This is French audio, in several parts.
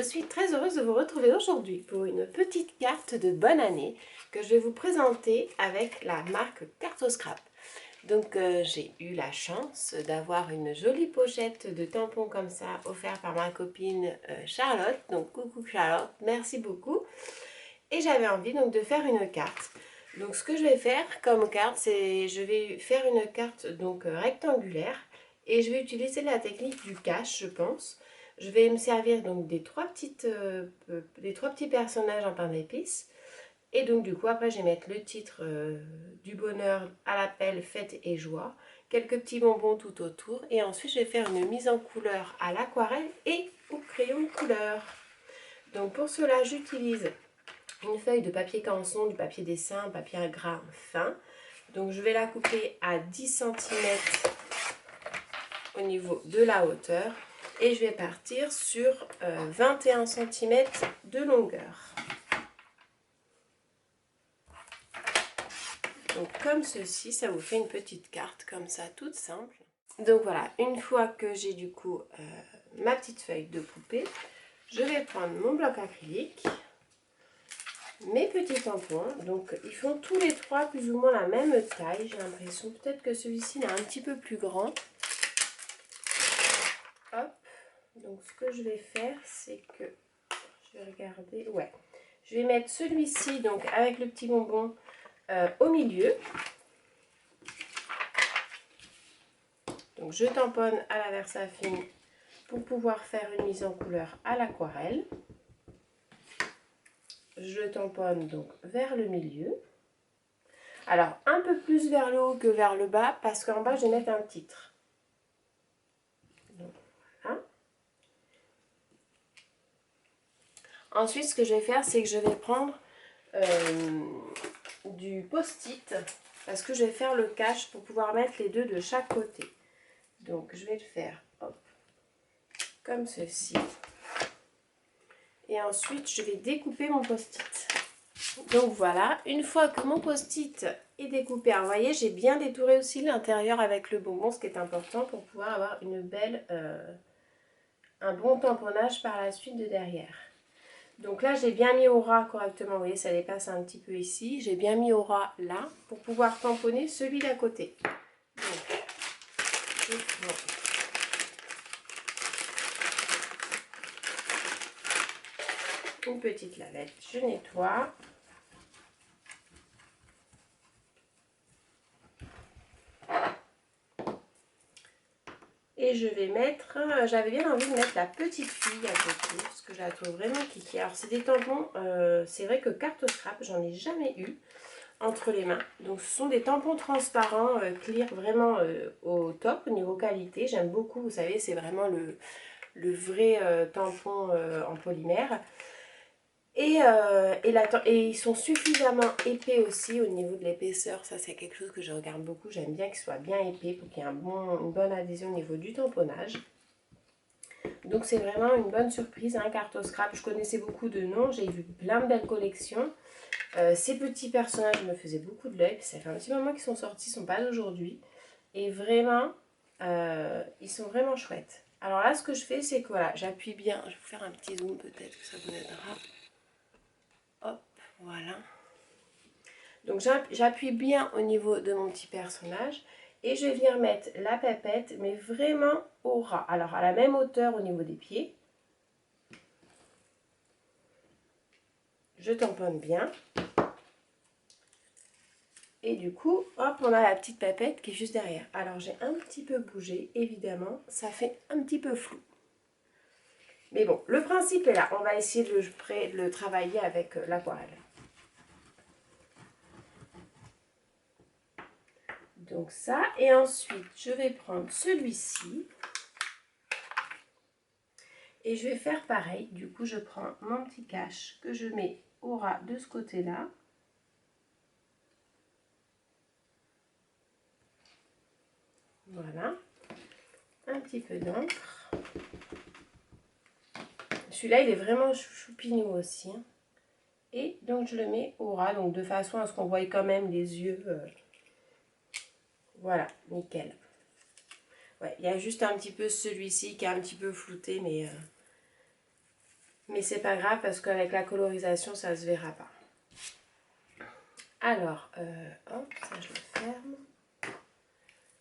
suis très heureuse de vous retrouver aujourd'hui pour une petite carte de bonne année que je vais vous présenter avec la marque Cartoscrap. Donc j'ai eu la chance d'avoir une jolie pochette de tampons comme ça offerte par ma copine Charlotte. Donc coucou Charlotte, merci beaucoup. Et j'avais envie donc de faire une carte. Donc ce que je vais faire comme carte, c'est je vais faire une carte donc rectangulaire et je vais utiliser la technique du cache, je pense. Je vais me servir donc des trois petits personnages en pain d'épices. Et donc du coup après je vais mettre le titre du bonheur à l'appel fête et joie, quelques petits bonbons tout autour et ensuite je vais faire une mise en couleur à l'aquarelle et au crayon de couleur. Donc pour cela j'utilise une feuille de papier canson, du papier dessin, papier à gras fin. Donc je vais la couper à 10 cm au niveau de la hauteur et je vais partir sur 21 cm de longueur. Donc comme ceci, ça vous fait une petite carte comme ça, toute simple. Donc voilà, une fois que j'ai du coup ma petite feuille de poupée, je vais prendre mon bloc acrylique, mes petits tampons. Donc ils font tous les trois plus ou moins la même taille, j'ai l'impression. Peut-être que celui-ci est un petit peu plus grand. Hop, donc ce que je vais faire, c'est que, je vais regarder, ouais. Je vais mettre celui-ci donc avec le petit bonbon au milieu. Donc je tamponne à la Versafine pour pouvoir faire une mise en couleur à l'aquarelle. Je tamponne donc vers le milieu. Alors un peu plus vers le haut que vers le bas parce qu'en bas je vais mettre un titre. Donc, voilà. Ensuite ce que je vais faire, c'est que je vais prendre du post-it parce que je vais faire le cache pour pouvoir mettre les deux de chaque côté. Donc je vais le faire hop, comme ceci. Et ensuite je vais découper mon post-it. Donc voilà, une fois que mon post-it est découpé, alors vous voyez j'ai bien détouré aussi l'intérieur avec le bonbon, ce qui est important pour pouvoir avoir une belle, un bon tamponnage par la suite de derrière. Donc là j'ai bien mis au ras correctement, vous voyez ça dépasse un petit peu ici, j'ai bien mis au ras là pour pouvoir tamponner celui d'à côté. Donc, je prends une petite lavette, je nettoie. Et je vais mettre, j'avais bien envie de mettre la petite fille à côté, parce que je la trouve vraiment kiki. Alors c'est des tampons, c'est vrai que Cartoscrap, j'en ai jamais eu entre les mains. Donc ce sont des tampons transparents, clear, vraiment au top, au niveau qualité. J'aime beaucoup, vous savez, c'est vraiment le vrai tampon en polymère. Et ils sont suffisamment épais aussi au niveau de l'épaisseur. Ça, c'est quelque chose que je regarde beaucoup. J'aime bien qu'ils soient bien épais pour qu'il y ait une bonne adhésion au niveau du tamponnage. Donc, c'est vraiment une bonne surprise, hein, Cartoscrap. Je connaissais beaucoup de noms. J'ai vu plein de belles collections. Ces petits personnages me faisaient beaucoup de l'œil. Ça fait un petit moment qu'ils sont sortis. Ils ne sont pas d'aujourd'hui. Et vraiment, ils sont vraiment chouettes. Alors là, ce que je fais, c'est que voilà, j'appuie bien. Je vais vous faire un petit zoom peut-être que ça vous aidera. Hop, voilà. Donc j'appuie bien au niveau de mon petit personnage et je vais venir mettre la pipette, mais vraiment au ras. Alors à la même hauteur au niveau des pieds. Je tamponne bien. Et du coup, hop, on a la petite pipette qui est juste derrière. Alors j'ai un petit peu bougé, évidemment, ça fait un petit peu flou. Mais bon, le principe est là. On va essayer de le travailler avec l'aquarelle. Donc ça, et ensuite je vais prendre celui-ci et je vais faire pareil. Du coup je prends mon petit cache que je mets au ras de ce côté là. Voilà, un petit peu d'encre. Celui-là il est vraiment choupinou aussi, hein. Et donc je le mets au ras, donc de façon à ce qu'on voie quand même les yeux. Voilà, nickel. Ouais, il y a juste un petit peu celui-ci qui est un petit peu flouté, mais Mais c'est pas grave parce qu'avec la colorisation, ça se verra pas. Alors, hop, ça je le ferme.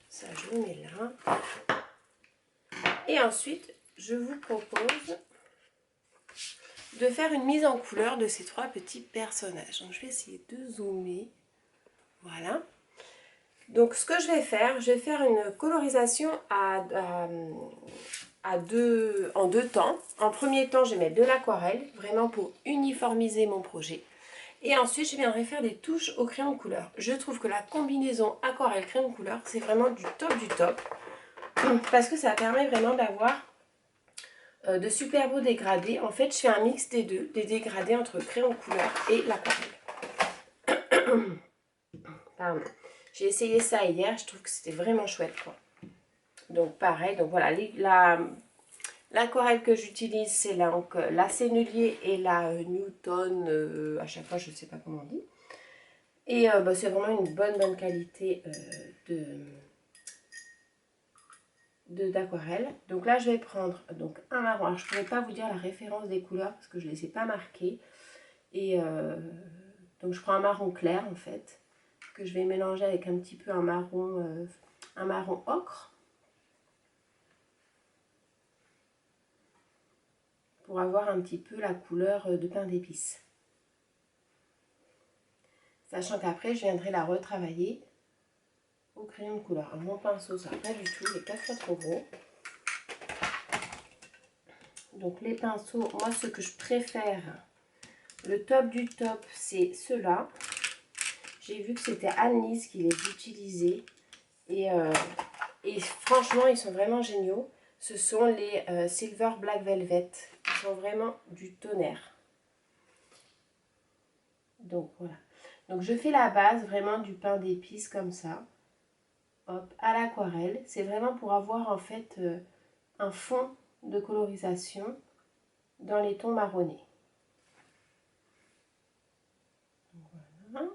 Ça je le mets là. Et ensuite, je vous propose de faire une mise en couleur de ces 3 petits personnages. Donc je vais essayer de zoomer. Voilà. Donc ce que je vais faire une colorisation en deux temps. En premier temps, je vais mettre de l'aquarelle, vraiment pour uniformiser mon projet. Et ensuite, je viendrai faire des touches au crayon de couleur. Je trouve que la combinaison aquarelle-crayon de couleur, c'est vraiment du top. Parce que ça permet vraiment d'avoir de super beaux dégradés. En fait, je fais un mix des deux, des dégradés entre crayon de couleur et l'aquarelle. Pardon. J'ai essayé ça hier, je trouve que c'était vraiment chouette, quoi. Donc pareil, donc voilà, l'aquarelle que j'utilise, c'est la Sennelier et la Newton, à chaque fois je ne sais pas comment on dit. Et bah, c'est vraiment une bonne qualité d'aquarelle. Donc là je vais prendre donc un marron. Alors je ne pourrais pas vous dire la référence des couleurs parce que je ne les ai pas marquées. Et donc je prends un marron clair en fait, que je vais mélanger avec un petit peu un marron ocre. Pour avoir un petit peu la couleur de pain d'épices. Sachant qu'après, je viendrai la retravailler au crayon de couleur. Alors, mon pinceau, ça va pas du tout, il est 4 fois trop gros. Donc les pinceaux, moi ce que je préfère, le top du top, c'est ceux-là. J'ai vu que c'était Annelise qui les utilisait. Et franchement, ils sont vraiment géniaux. Ce sont les Silver Black Velvet. Ils sont vraiment du tonnerre. Donc voilà. Donc je fais la base vraiment du pain d'épices comme ça. Hop, à l'aquarelle. C'est vraiment pour avoir en fait un fond de colorisation dans les tons marronnés. Voilà.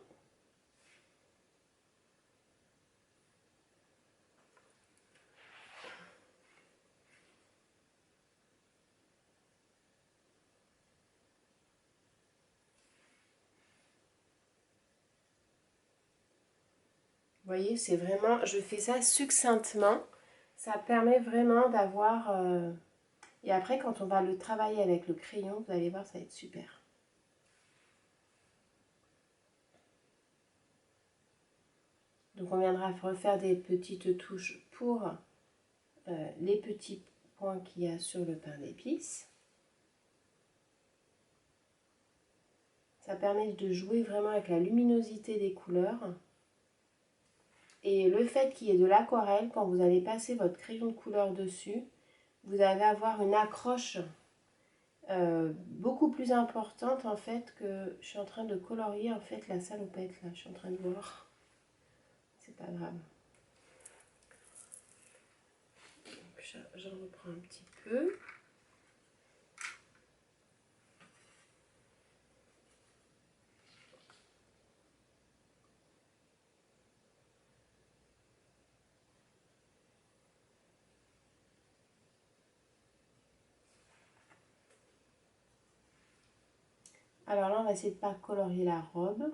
Vous voyez, c'est vraiment, je fais ça succinctement. Ça permet vraiment d'avoir... et après, quand on va le travailler avec le crayon, vous allez voir, ça va être super. Donc on viendra refaire des petites touches pour les petits points qu'il y a sur le pain d'épices. Ça permet de jouer vraiment avec la luminosité des couleurs. Et le fait qu'il y ait de l'aquarelle, quand vous allez passer votre crayon de couleur dessus, vous allez avoir une accroche beaucoup plus importante en fait que je suis en train de colorier en fait la salopette là, je suis en train de voir. C'est pas grave. J'en reprends un petit peu. Alors là, on va essayer de ne pas colorier la robe.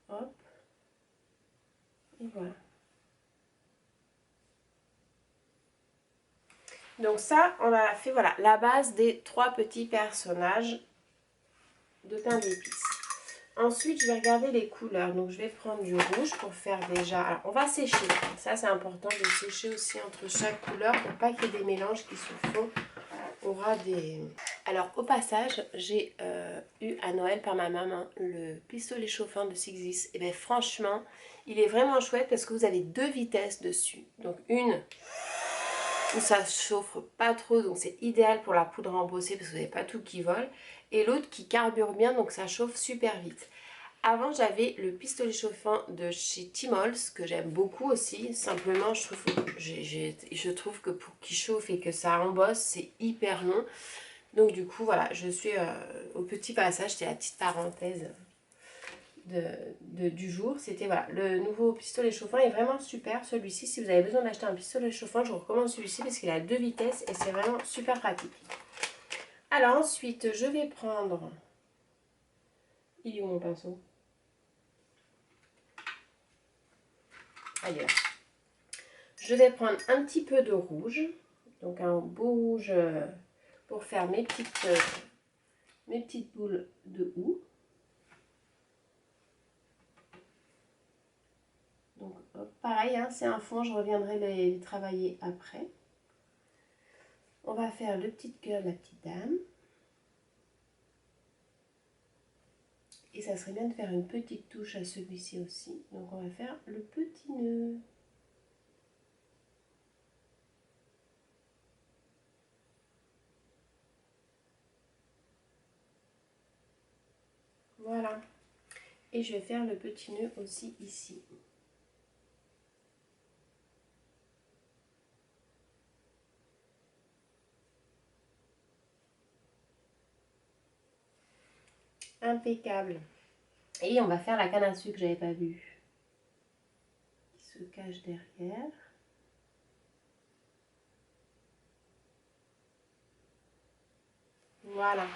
Hop. Et voilà. Donc ça, on a fait voilà la base des 3 petits personnages de pain d'épices. Ensuite, je vais regarder les couleurs. Donc, je vais prendre du rouge pour faire déjà... Alors, on va sécher. Ça, c'est important de sécher aussi entre chaque couleur pour pas qu'il y ait des mélanges qui se font. Aura des... Alors, au passage, j'ai eu à Noël par ma maman le pistolet chauffant de Sigis. Et bien, franchement, il est vraiment chouette parce que vous avez 2 vitesses dessus. Donc, une où ça chauffe pas trop, donc c'est idéal pour la poudre embossée parce que vous n'avez pas tout qui vole. Et l'autre qui carbure bien, donc ça chauffe super vite. Avant, j'avais le pistolet chauffant de chez Timols, que j'aime beaucoup aussi. Simplement, je trouve que pour qu'il chauffe et que ça embosse, c'est hyper long. Donc du coup, voilà, je suis au petit passage, c'était la petite parenthèse du jour. C'était voilà, le nouveau pistolet chauffant est vraiment super celui-ci. Si vous avez besoin d'acheter un pistolet chauffant, je vous recommande celui-ci parce qu'il a 2 vitesses et c'est vraiment super pratique. Alors ensuite, je vais prendre... Il est où mon pinceau? Allez là. Je vais prendre un petit peu de rouge. Donc un beau rouge pour faire mes petites boules de houx. Donc hop, pareil, hein, c'est un fond, je reviendrai les travailler après. On va faire le petit cœur de la petite dame. Et ça serait bien de faire une petite touche à celui-ci aussi. Donc on va faire le petit nœud. Voilà. Et je vais faire le petit nœud aussi ici. Impeccable. Et on va faire la canne à sucre que j'avais pas vue. Qui se cache derrière. Voilà.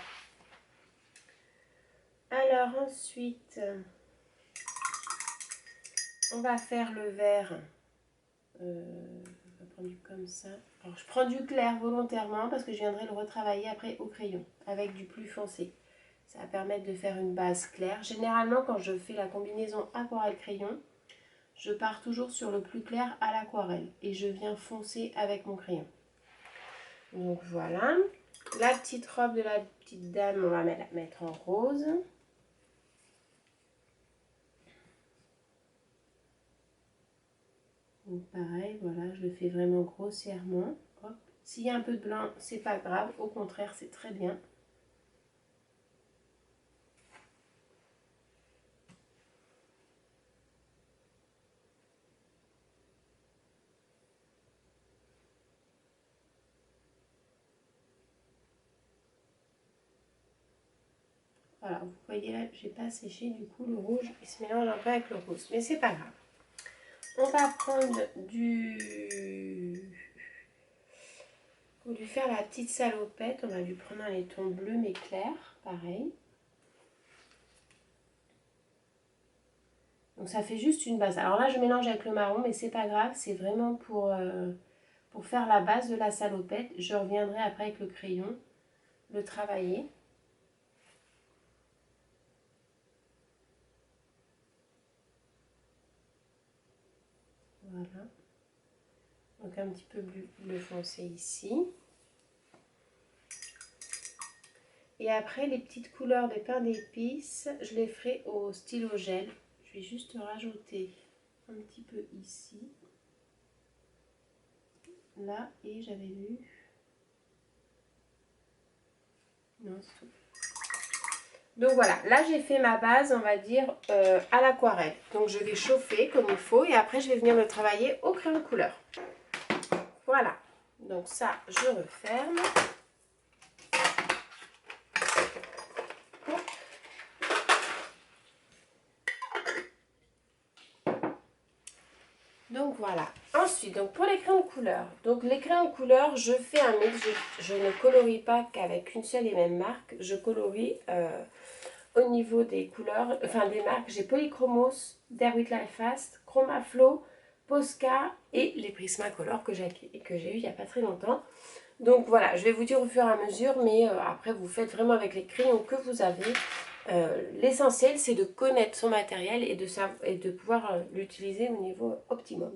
Alors ensuite, on va faire le vert. On va prendre du comme ça. Alors je prends du clair volontairement parce que je viendrai le retravailler après au crayon avec du plus foncé. Ça va permettre de faire une base claire. Généralement quand je fais la combinaison aquarelle-crayon, je pars toujours sur le plus clair à l'aquarelle et je viens foncer avec mon crayon. Donc voilà. La petite robe de la petite dame, on va la mettre en rose. Donc pareil, voilà, je le fais vraiment grossièrement. S'il y a un peu de blanc, c'est pas grave, au contraire, c'est très bien. Voilà, vous voyez là, j'ai pas séché, du coup le rouge, il se mélange un peu avec le rose, mais c'est pas grave. On va prendre pour lui faire la petite salopette, on va lui prendre les tons bleus mais clairs, pareil. Donc ça fait juste une base. Alors là je mélange avec le marron, mais c'est pas grave, c'est vraiment pour faire la base de la salopette. Je reviendrai après avec le crayon, le travailler. Voilà. Donc un petit peu bleu foncé ici. Et après, les petites couleurs des pains d'épices, je les ferai au stylo gel. Je vais juste rajouter un petit peu ici. Là, et j'avais vu... Non, c'est tout. Donc voilà, là j'ai fait ma base, on va dire, à l'aquarelle. Donc je vais chauffer comme il faut et après je vais venir le travailler au crayon de couleur. Voilà, donc ça, je referme. Donc voilà. Ensuite, donc pour les crayons de couleur. Donc les crayons de couleur, je fais un mix. Je ne colorie pas qu'avec une seule et même marque. Je colorie au niveau des couleurs, enfin des marques. J'ai Polychromos, Dare With Life Fast, Chromaflow, Posca et les Prismacolor que j'ai eu il n'y a pas très longtemps. Donc voilà, je vais vous dire au fur et à mesure, mais après vous faites vraiment avec les crayons que vous avez. L'essentiel, c'est de connaître son matériel et de pouvoir l'utiliser au niveau optimum.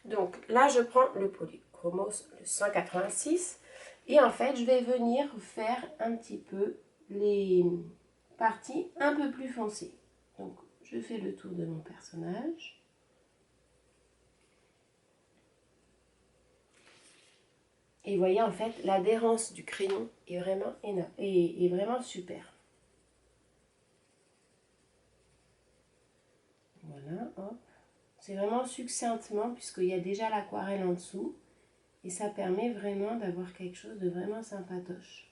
Donc là, je prends le Polychromos, le 186. Et en fait, je vais venir faire un petit peu les parties un peu plus foncées. Donc, je fais le tour de mon personnage. Et vous voyez, en fait, l'adhérence du crayon est vraiment énorme, est vraiment super. Voilà, hop. C'est vraiment succinctement puisqu'il y a déjà l'aquarelle en dessous. Et ça permet vraiment d'avoir quelque chose de vraiment sympatoche.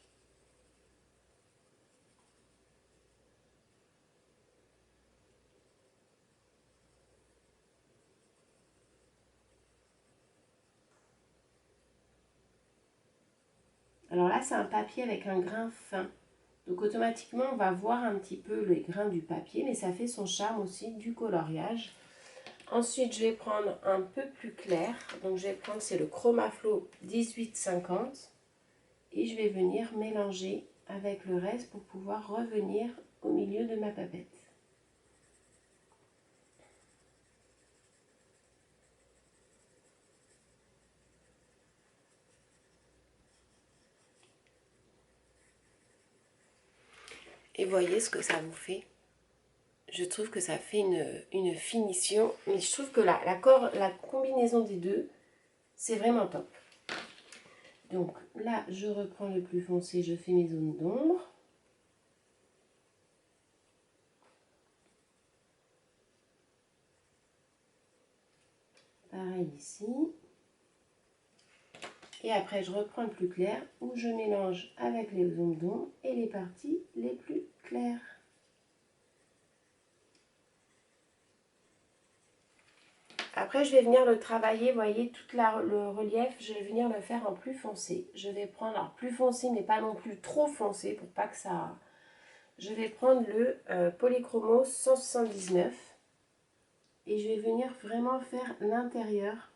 Alors là, c'est un papier avec un grain fin. Donc automatiquement, on va voir un petit peu les grains du papier, mais ça fait son charme aussi du coloriage. Ensuite, je vais prendre un peu plus clair. Donc je vais prendre, c'est le Chromaflow 1850. Et je vais venir mélanger avec le reste pour pouvoir revenir au milieu de ma papette. Et voyez ce que ça vous fait. Je trouve que ça fait une finition, mais je trouve que la combinaison des deux, c'est vraiment top. Donc là, je reprends le plus foncé, je fais mes zones d'ombre. Pareil ici. Et après, je reprends le plus clair où je mélange avec les zones d'ombre et les parties les plus claires. Après, je vais venir le travailler, vous voyez, tout le relief, je vais venir le faire en plus foncé. Je vais prendre, alors plus foncé, mais pas non plus trop foncé, pour pas que ça... Je vais prendre le Polychromo 179 et je vais venir vraiment faire l'intérieur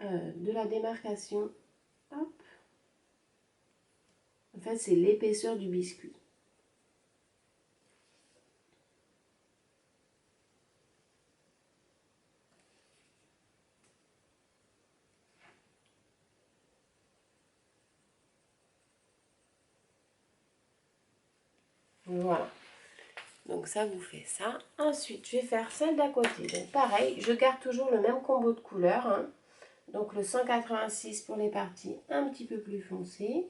de la démarcation. Hop. En fait, c'est l'épaisseur du biscuit. Voilà. Donc ça vous fait ça. Ensuite, je vais faire celle d'à côté. Donc pareil, je garde toujours le même combo de couleurs. Hein. Donc le 186 pour les parties un petit peu plus foncées.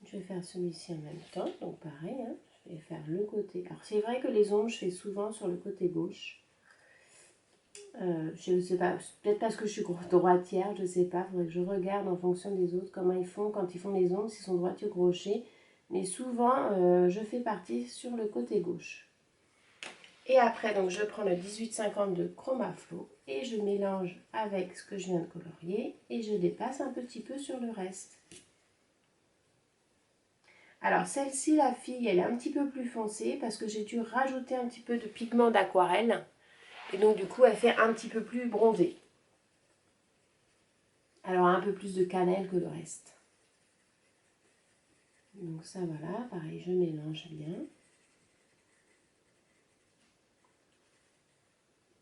Je vais faire celui-ci en même temps, donc pareil, hein, je vais faire le côté. Alors c'est vrai que les ombres, je fais souvent sur le côté gauche. Je ne sais pas, peut-être parce que je suis droitière, je ne sais pas, il faudrait que je regarde en fonction des autres comment ils font quand ils font les ombres, s'ils sont droitiers ou gauchers. Mais souvent, je fais partie sur le côté gauche. Et après, donc je prends le 1850 de Chromaflow et je mélange avec ce que je viens de colorier et je dépasse un petit peu sur le reste. Alors celle-ci, la fille, elle est un petit peu plus foncée parce que j'ai dû rajouter un petit peu de pigment d'aquarelle. Et donc du coup, elle fait un petit peu plus bronzée. Alors un peu plus de cannelle que le reste. Donc ça voilà, pareil, je mélange bien.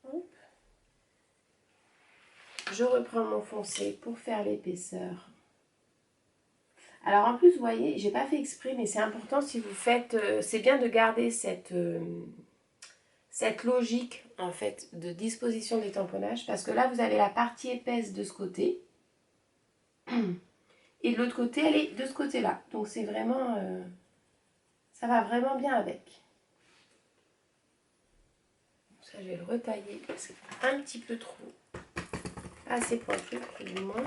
Hop. Je reprends mon foncé pour faire l'épaisseur. Alors en plus, vous voyez, j'ai pas fait exprès, mais c'est important si vous faites... c'est bien de garder cette logique en fait de disposition des tamponnages parce que là vous avez la partie épaisse de ce côté et de l'autre côté elle est de ce côté là, donc c'est vraiment ça va vraiment bien avec. Ça je vais le retailler parce que c'est un petit peu trop assez pointu plus ou moins.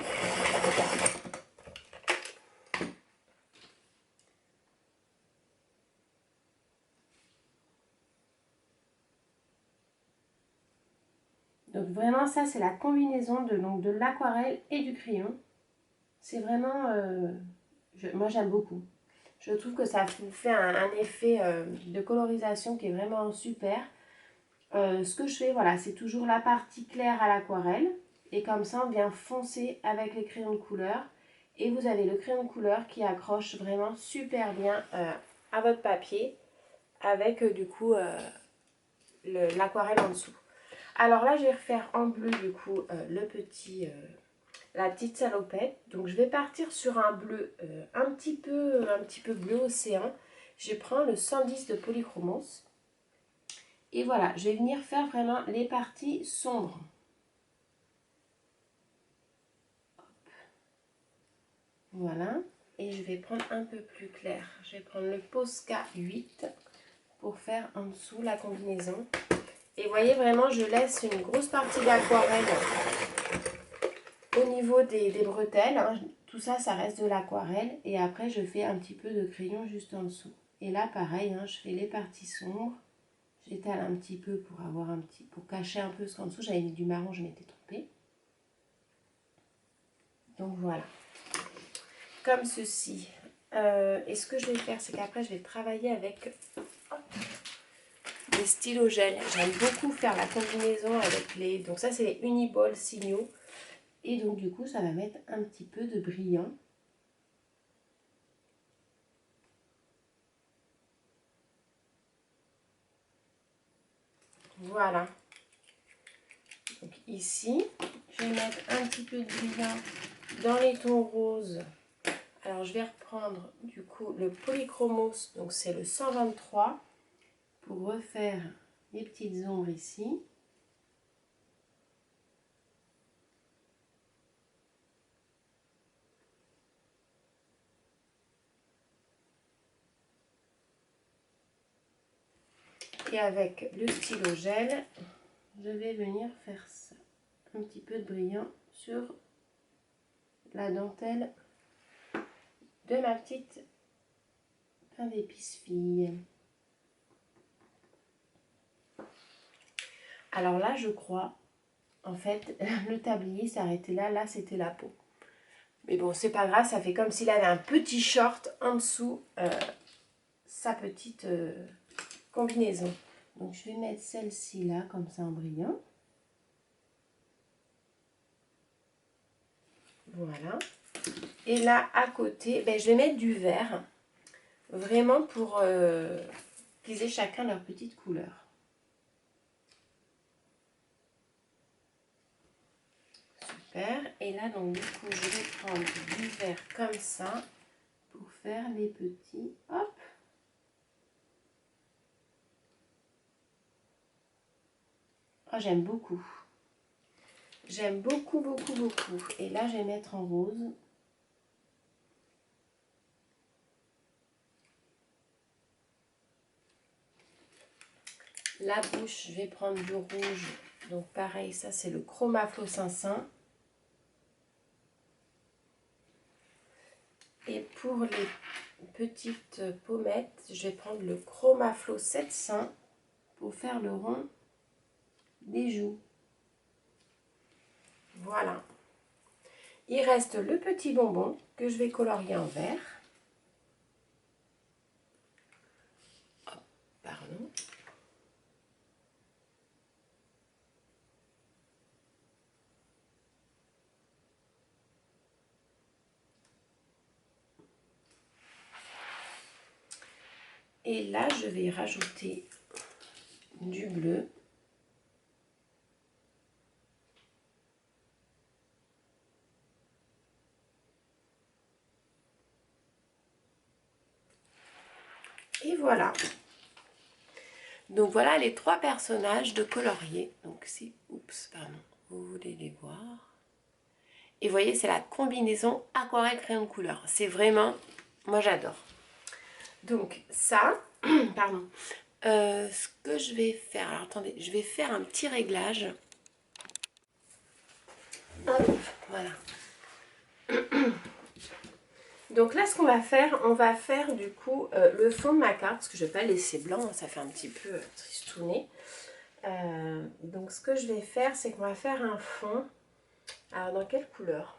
Donc vraiment ça c'est la combinaison de l'aquarelle et du crayon. C'est vraiment, moi j'aime beaucoup. Je trouve que ça vous fait un effet de colorisation qui est vraiment super. Ce que je fais, voilà, c'est toujours la partie claire à l'aquarelle. Et comme ça, on vient foncer avec les crayons de couleur. Et vous avez le crayon de couleur qui accroche vraiment super bien à votre papier. Avec du coup l'aquarelle en dessous. Alors là, je vais refaire en bleu du coup la petite salopette. Donc je vais partir sur un bleu un petit peu bleu océan. Je prends le 110 de Polychromos. Et voilà, je vais venir faire vraiment les parties sombres. Hop. Voilà, et je vais prendre un peu plus clair. Je vais prendre le Posca 8 pour faire en dessous la combinaison. Et vous voyez vraiment, je laisse une grosse partie d'aquarelle Au niveau des bretelles, hein, tout ça, ça reste de l'aquarelle. Et après, je fais un petit peu de crayon juste en dessous. Et là, pareil, hein, je fais les parties sombres. J'étale un petit peu pour avoir pour cacher un peu ce qu'en dessous. J'avais mis du marron, je m'étais trompée. Donc voilà. Comme ceci. Et ce que je vais faire, c'est qu'après, je vais travailler avec des stylos gel. J'aime beaucoup faire la combinaison avec les... Donc ça, c'est les Uniball signaux. Et donc du coup, ça va mettre un petit peu de brillant. Voilà. Donc ici, je vais mettre un petit peu de brillant dans les tons roses. Alors je vais reprendre du coup le Polychromos, donc c'est le 123, pour refaire les petites ombres ici. Et avec le stylo gel, je vais venir faire ça. Un petit peu de brillant sur la dentelle de ma petite pain d'épices fille. Alors là, je crois, en fait, le tablier s'est arrêté là. Là, c'était la peau. Mais bon, c'est pas grave, ça fait comme s'il avait un petit short en dessous, sa petite combinaison. Donc, je vais mettre celle-ci là, comme ça, en brillant. Voilà. Et là, à côté, ben, je vais mettre du vert. Vraiment pour qu'ils aient chacun leur petite couleur. Super. Et là, donc, du coup, je vais prendre du vert comme ça pour faire les petits. Hop. Oh, j'aime beaucoup. J'aime beaucoup, beaucoup, beaucoup. Et là, je vais mettre en rose. La bouche, je vais prendre du rouge. Donc, pareil, ça, c'est le Chromaflo 500. Et pour les petites pommettes, je vais prendre le Chromaflo 700 pour faire le rond des joues. Voilà. Il reste le petit bonbon que je vais colorier en vert. Hop, pardon. Et là, je vais rajouter du bleu. Et voilà. Donc voilà les trois personnages de colorier. Donc si, oups, pardon, vous voulez les voir. Et vous voyez, c'est la combinaison aquarelle crayon de couleur. C'est vraiment, moi j'adore. Donc ça, pardon, ce que je vais faire, alors attendez, je vais faire un petit réglage. Hop, voilà. Donc là, ce qu'on va faire, on va faire du coup le fond de ma carte, parce que je ne vais pas laisser blanc, ça fait un petit peu tristouné. Donc ce que je vais faire, c'est qu'on va faire un fond. Alors dans quelle couleur?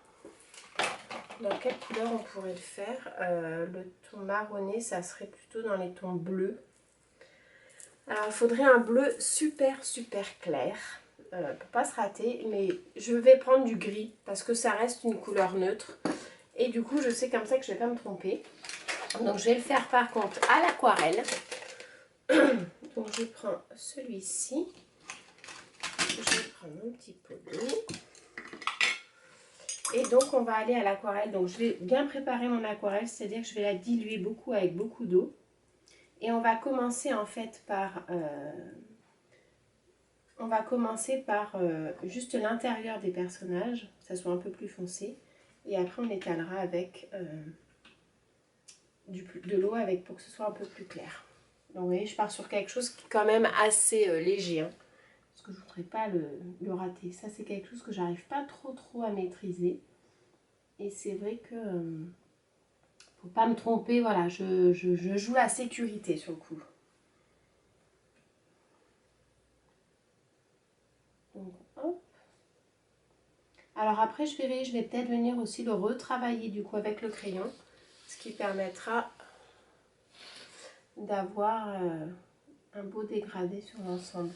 Dans quelle couleur on pourrait le faire? Le ton marronné, ça serait plutôt dans les tons bleus. Alors il faudrait un bleu super clair. Pour pas se rater, mais je vais prendre du gris parce que ça reste une couleur neutre. Et du coup, je sais comme ça que je ne vais pas me tromper. Donc, je vais le faire par contre à l'aquarelle. Donc, je prends celui-ci. Je vais prendre mon petit pot d'eau. Et donc, on va aller à l'aquarelle. Donc, je vais bien préparer mon aquarelle, c'est-à-dire que je vais la diluer beaucoup avec beaucoup d'eau. Et on va commencer en fait par... juste l'intérieur des personnages, que ça soit un peu plus foncé. Et après, on étalera avec de l'eau pour que ce soit un peu plus clair. Donc, vous voyez, je pars sur quelque chose qui est quand même assez léger. Hein, parce que je ne voudrais pas le rater. Ça, c'est quelque chose que j'arrive pas trop à maîtriser. Et c'est vrai que faut pas me tromper, voilà, je joue la sécurité sur le coup. Donc, hop. Alors après, je verrai, je vais peut-être venir aussi le retravailler du coup avec le crayon, ce qui permettra d'avoir un beau dégradé sur l'ensemble.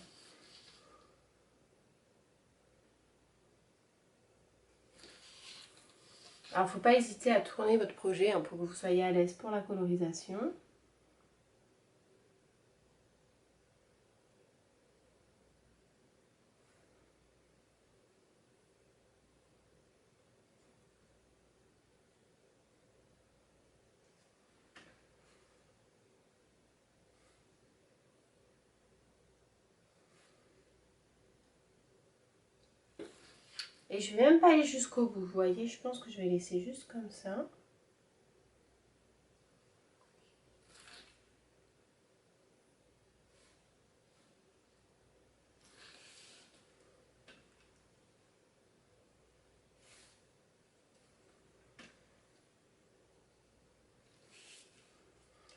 Alors, il ne faut pas hésiter à tourner votre projet hein, pour que vous soyez à l'aise pour la colorisation. Et je ne vais même pas aller jusqu'au bout, vous voyez, je pense que je vais laisser juste comme ça.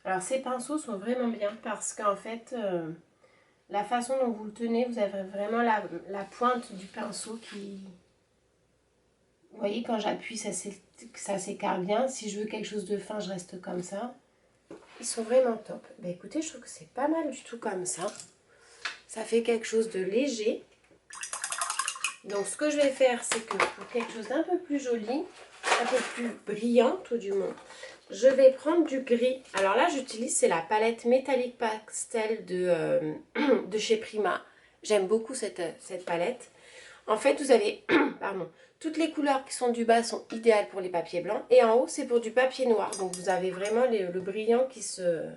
Alors ces pinceaux sont vraiment bien parce qu'en fait, la façon dont vous le tenez, vous avez vraiment la pointe du pinceau qui... Vous voyez, quand j'appuie, ça s'écarte bien. Si je veux quelque chose de fin, je reste comme ça. Ils sont vraiment top. Ben, écoutez, je trouve que c'est pas mal du tout comme ça. Ça fait quelque chose de léger. Donc ce que je vais faire, c'est que pour quelque chose d'un peu plus joli, un peu plus brillant tout du moins, je vais prendre du gris. Alors là, j'utilise, c'est la palette Métallique Pastel de chez Prima. J'aime beaucoup cette palette. En fait, vous avez, pardon, toutes les couleurs qui sont du bas sont idéales pour les papiers blancs. Et en haut, c'est pour du papier noir. Donc vous avez vraiment le brillant qui se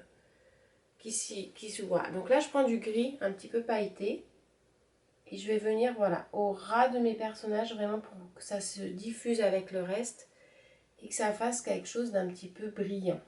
voit. Donc là, je prends du gris un petit peu pailleté. Et je vais venir, voilà, au ras de mes personnages, vraiment pour que ça se diffuse avec le reste. Et que ça fasse quelque chose d'un petit peu brillant.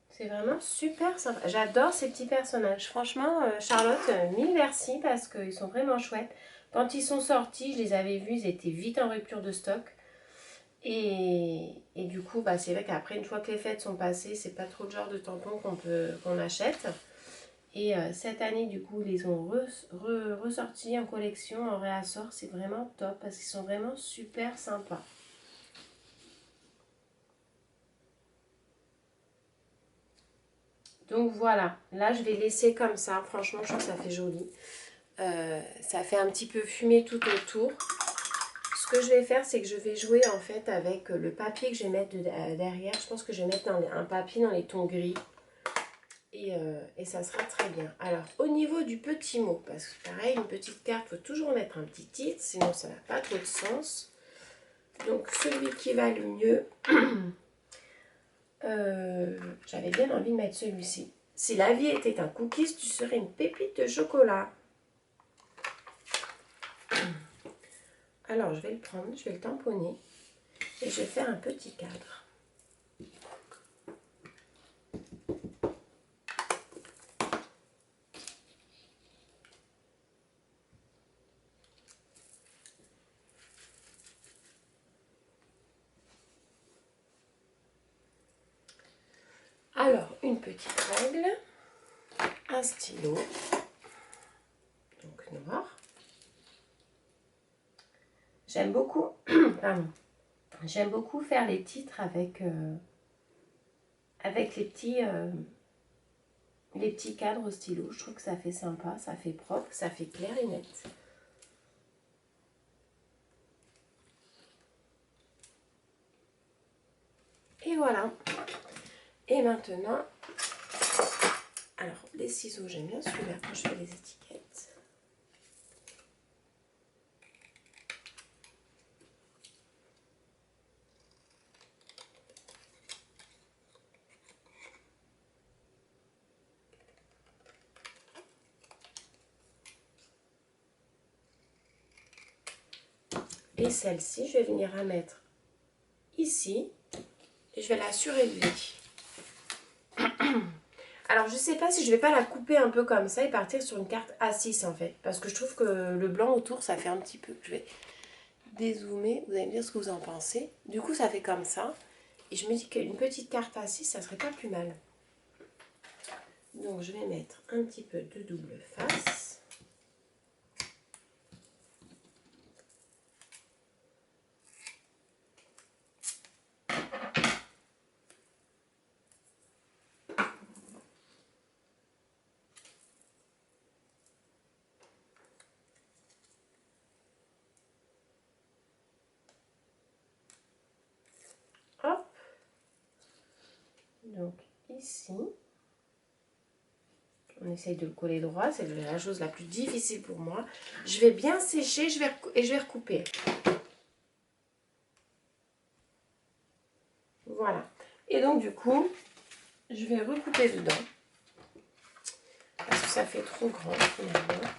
C'est vraiment super sympa. J'adore ces petits personnages. Franchement, Charlotte, mille merci parce qu'ils sont vraiment chouettes. Quand ils sont sortis, je les avais vus, ils étaient vite en rupture de stock. Et du coup, bah, c'est vrai qu'après, une fois que les fêtes sont passées, c'est pas trop le genre de tampons qu'on achète. Et cette année, du coup, ils les ont ressortis en collection, en réassort. C'est vraiment top parce qu'ils sont vraiment super sympas. Donc voilà, là je vais laisser comme ça. Franchement, je trouve que ça fait joli. Ça fait un petit peu fumé tout autour. Ce que je vais faire, c'est que je vais jouer en fait avec le papier que je vais mettre derrière. Je pense que je vais mettre un papier dans les tons gris. Et ça sera très bien. Alors, au niveau du petit mot, parce que pareil, une petite carte, il faut toujours mettre un petit titre, sinon ça n'a pas trop de sens. Donc, celui qui va le mieux, j'avais bien envie de mettre celui-ci. Si la vie était un cookies, tu serais une pépite de chocolat. Alors, je vais le prendre, je vais le tamponner et je vais faire un petit cadre. Alors, une petite règle, un stylo, donc noir. J'aime beaucoup, pardon, j'aime beaucoup faire les titres avec les petits les petits cadres au stylo. Je trouve que ça fait sympa, ça fait propre, ça fait clair et net. Et voilà. Et maintenant, alors les ciseaux, j'aime bien celui-là quand je fais les étiquettes. Et celle-ci, je vais venir la mettre ici et je vais la surélever. Alors, je ne sais pas si je ne vais pas la couper un peu comme ça et partir sur une carte A6 en fait. Parce que je trouve que le blanc autour, ça fait un petit peu. Je vais dézoomer, vous allez me dire ce que vous en pensez. Du coup, ça fait comme ça. Et je me dis qu'une petite carte A6, ça serait pas plus mal. Donc, je vais mettre un petit peu de double face. Hop. Donc, ici. On essaye de le coller droit, c'est la chose la plus difficile pour moi. Je vais bien sécher et je vais recouper. Voilà. Et donc du coup, je vais recouper dedans. Parce que ça fait trop grand finalement.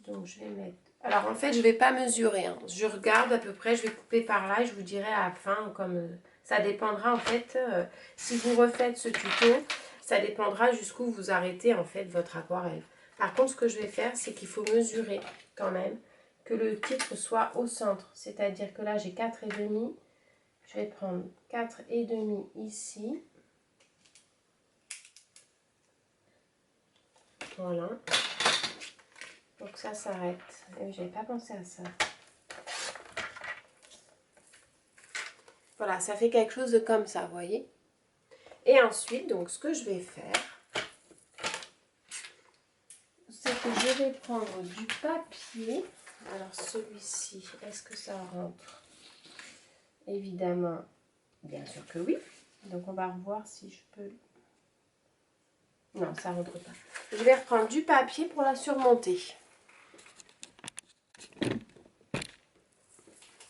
Donc je vais mettre... Alors en fait, je ne vais pas mesurer. Hein. Je regarde à peu près, je vais couper par là et je vous dirai à la fin comme... ça dépendra en fait, si vous refaites ce tuto, ça dépendra jusqu'où vous arrêtez en fait votre aquarelle. Par contre, ce que je vais faire, c'est qu'il faut mesurer quand même que le titre soit au centre. C'est-à-dire que là, j'ai 4,5. Je vais prendre 4,5 ici. Voilà. Pour que ça s'arrête. Je n'avais pas pensé à ça. Voilà, ça fait quelque chose de comme ça, vous voyez. Et ensuite, donc, ce que je vais faire, c'est que je vais prendre du papier. Alors, celui-ci, est-ce que ça rentre? Évidemment, bien sûr que oui. Donc, on va revoir si je peux... Non, ça rentre pas. Je vais reprendre du papier pour la surmonter.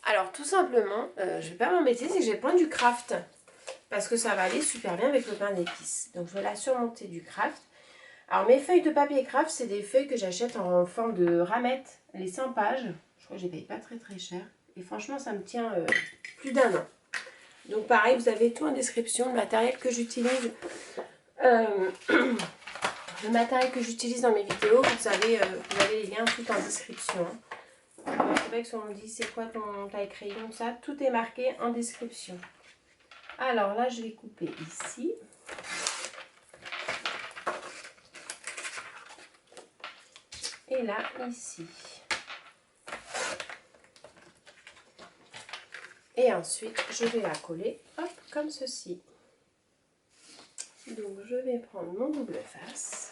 Alors, tout simplement, je ne vais pas m'embêter, c'est que je vais prendre du craft. Parce que ça va aller super bien avec le pain d'épices. Donc, je vais la surmonter du craft. Alors, mes feuilles de papier craft, c'est des feuilles que j'achète en forme de ramette. Les 100 pages. Je crois que je les paye pas très très cher. Et franchement, ça me tient plus d'1 an. Donc, pareil, vous avez tout en description. Le matériel que j'utilise. Le matériel que j'utilise dans mes vidéos, vous avez les liens tout en description. C'est vrai que si on me dit c'est quoi ton taille crayon, ça, tout est marqué en description. Alors là, je vais couper ici. Et là, ici. Et ensuite, je vais la coller, hop, comme ceci. Donc, je vais prendre mon double face.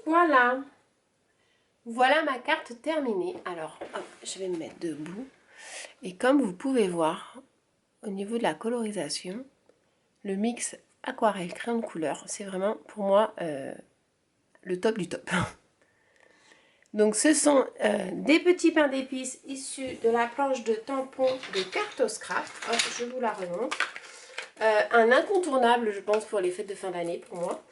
Voilà, voilà ma carte terminée. Alors, hop, je vais me mettre debout. Et comme vous pouvez voir, au niveau de la colorisation, le mix aquarelle crayon de couleur, c'est vraiment pour moi le top du top. Donc ce sont des petits pains d'épices issus de la planche de tampon de Cartos Craft. Hop, je vous la remonte. Un incontournable, je pense, pour les fêtes de fin d'année pour moi.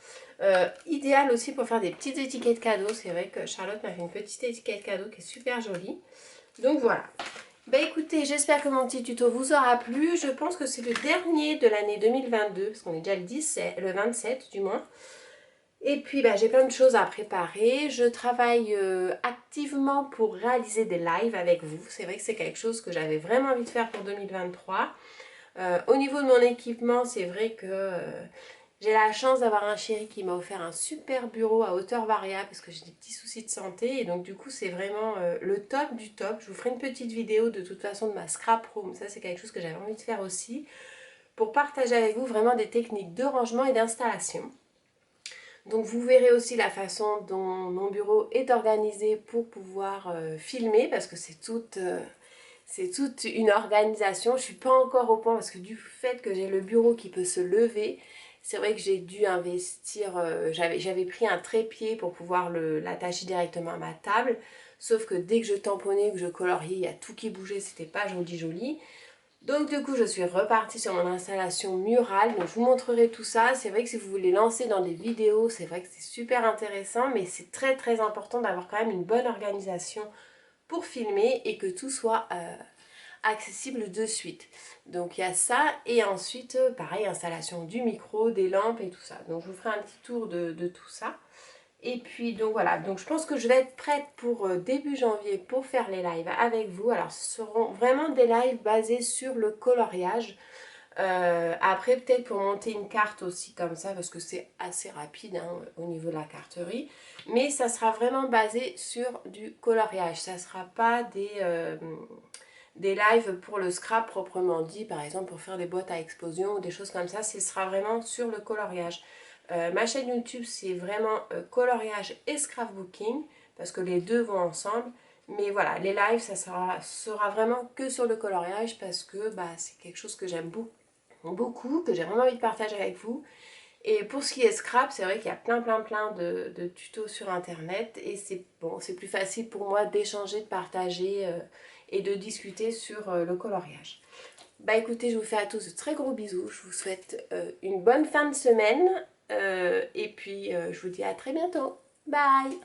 Idéal aussi pour faire des petites étiquettes cadeaux. C'est vrai que Charlotte m'a fait une petite étiquette cadeau qui est super jolie. Donc voilà. Bah écoutez, j'espère que mon petit tuto vous aura plu. Je pense que c'est le dernier de l'année 2022, parce qu'on est déjà le 17, le 27 du moins. Et puis bah, j'ai plein de choses à préparer. Je travaille activement pour réaliser des lives avec vous. C'est vrai que c'est quelque chose que j'avais vraiment envie de faire pour 2023. Au niveau de mon équipement, c'est vrai que j'ai la chance d'avoir un chéri qui m'a offert un super bureau à hauteur variable parce que j'ai des petits soucis de santé. Et donc du coup, c'est vraiment le top du top. Je vous ferai une petite vidéo de toute façon de ma scrap room. Ça, c'est quelque chose que j'avais envie de faire aussi pour partager avec vous vraiment des techniques de rangement et d'installation. Donc vous verrez aussi la façon dont mon bureau est organisé pour pouvoir filmer parce que c'est toute une organisation. Je ne suis pas encore au point parce que du fait que j'ai le bureau qui peut se lever, c'est vrai que j'ai dû investir, j'avais pris un trépied pour pouvoir l'attacher directement à ma table. Sauf que dès que je tamponnais, que je coloriais, il y a tout qui bougeait, c'était pas joli joli. Donc du coup je suis repartie sur mon installation murale, donc je vous montrerai tout ça. C'est vrai que si vous voulez lancer dans des vidéos, c'est vrai que c'est super intéressant, mais c'est très très important d'avoir quand même une bonne organisation pour filmer et que tout soit accessible de suite. Donc il y a ça et ensuite pareil, installation du micro, des lampes et tout ça. Donc je vous ferai un petit tour de tout ça. Et puis donc voilà, donc je pense que je vais être prête pour début janvier pour faire les lives avec vous. Alors ce seront vraiment des lives basés sur le coloriage. Après peut-être pour monter une carte aussi comme ça parce que c'est assez rapide hein, au niveau de la carterie. Mais ça sera vraiment basé sur du coloriage. Ça ne sera pas des lives pour le scrap proprement dit. Par exemple pour faire des boîtes à explosion ou des choses comme ça. Ce sera vraiment sur le coloriage. Ma chaîne YouTube c'est vraiment coloriage et scrapbooking parce que les deux vont ensemble. Mais voilà, les lives ça sera vraiment que sur le coloriage parce que bah, c'est quelque chose que j'aime beaucoup, que j'ai vraiment envie de partager avec vous. Et pour ce qui est scrap, c'est vrai qu'il y a plein de tutos sur internet et c'est bon, c'est plus facile pour moi d'échanger, de partager et de discuter sur le coloriage. Bah écoutez, je vous fais à tous de très gros bisous, je vous souhaite une bonne fin de semaine et puis je vous dis à très bientôt. Bye!